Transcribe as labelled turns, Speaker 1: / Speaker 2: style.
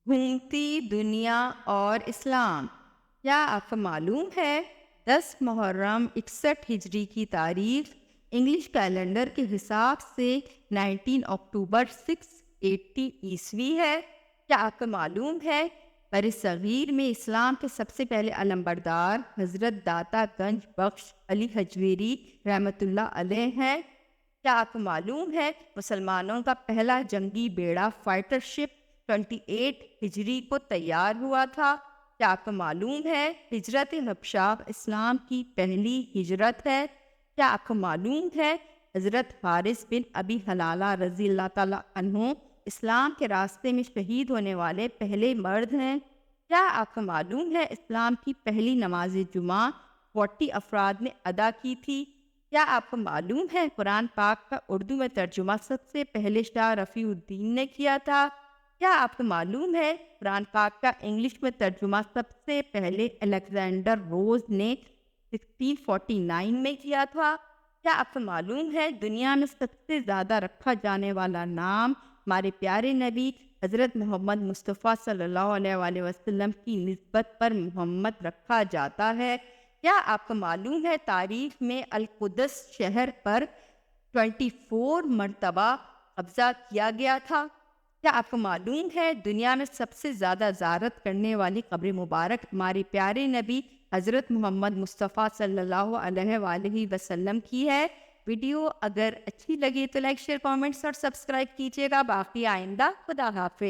Speaker 1: گھومتی دنیا اور اسلام۔ کیا آپ کو معلوم ہے 10 محرم 61 ہجری کی تاریخ انگلش کیلنڈر کے حساب سے 19 اکتوبر 680 عیسوی ہے؟ کیا آپ کو معلوم ہے بر صغیر میں اسلام کے سب سے پہلے علمبردار حضرت داتا گنج بخش علی حجویری رحمۃ اللہ علیہ ہیں؟ کیا آپ کو معلوم ہے مسلمانوں کا پہلا جنگی بیڑا فائٹر شپ 28 ہجری کو تیار ہوا تھا؟ کیا آپ کو معلوم ہے ہجرت حبشہ اسلام کی پہلی ہجرت ہے؟ کیا آپ کو معلوم ہے حضرت حارث بن ابی حلالہ رضی اللہ تعالیٰ عنہ اسلام کے راستے میں شہید ہونے والے پہلے مرد ہیں؟ کیا آپ کو معلوم ہے اسلام کی پہلی نماز جمعہ 40 افراد نے ادا کی تھی؟ کیا آپ کو معلوم ہے قرآن پاک کا اردو میں ترجمہ سب سے پہلے شاہ رفیع الدین نے کیا تھا؟ کیا آپ کو معلوم ہے قرآن پاک کا انگلش میں ترجمہ سب سے پہلے الیگزینڈر روز نے 1649 میں کیا تھا؟ کیا آپ کو معلوم ہے دنیا میں سب سے زیادہ رکھا جانے والا نام ہمارے پیارے نبی حضرت محمد مصطفیٰ صلی اللہ علیہ وآلہ وسلم کی نسبت پر محمد رکھا جاتا ہے؟ کیا آپ کو معلوم ہے تاریخ میں القدس شہر پر 24 مرتبہ قبضہ کیا گیا تھا؟ کیا آپ کو معلوم ہے دنیا میں سب سے زیادہ زیارت کرنے والی قبر مبارک ہمارے پیارے نبی حضرت محمد مصطفیٰ صلی اللہ علیہ وآلہ وسلم کی ہے؟ ویڈیو اگر اچھی لگی تو لائک شیئر کامنٹس اور سبسکرائب کیجیے گا۔ باقی آئندہ خدا حافظ۔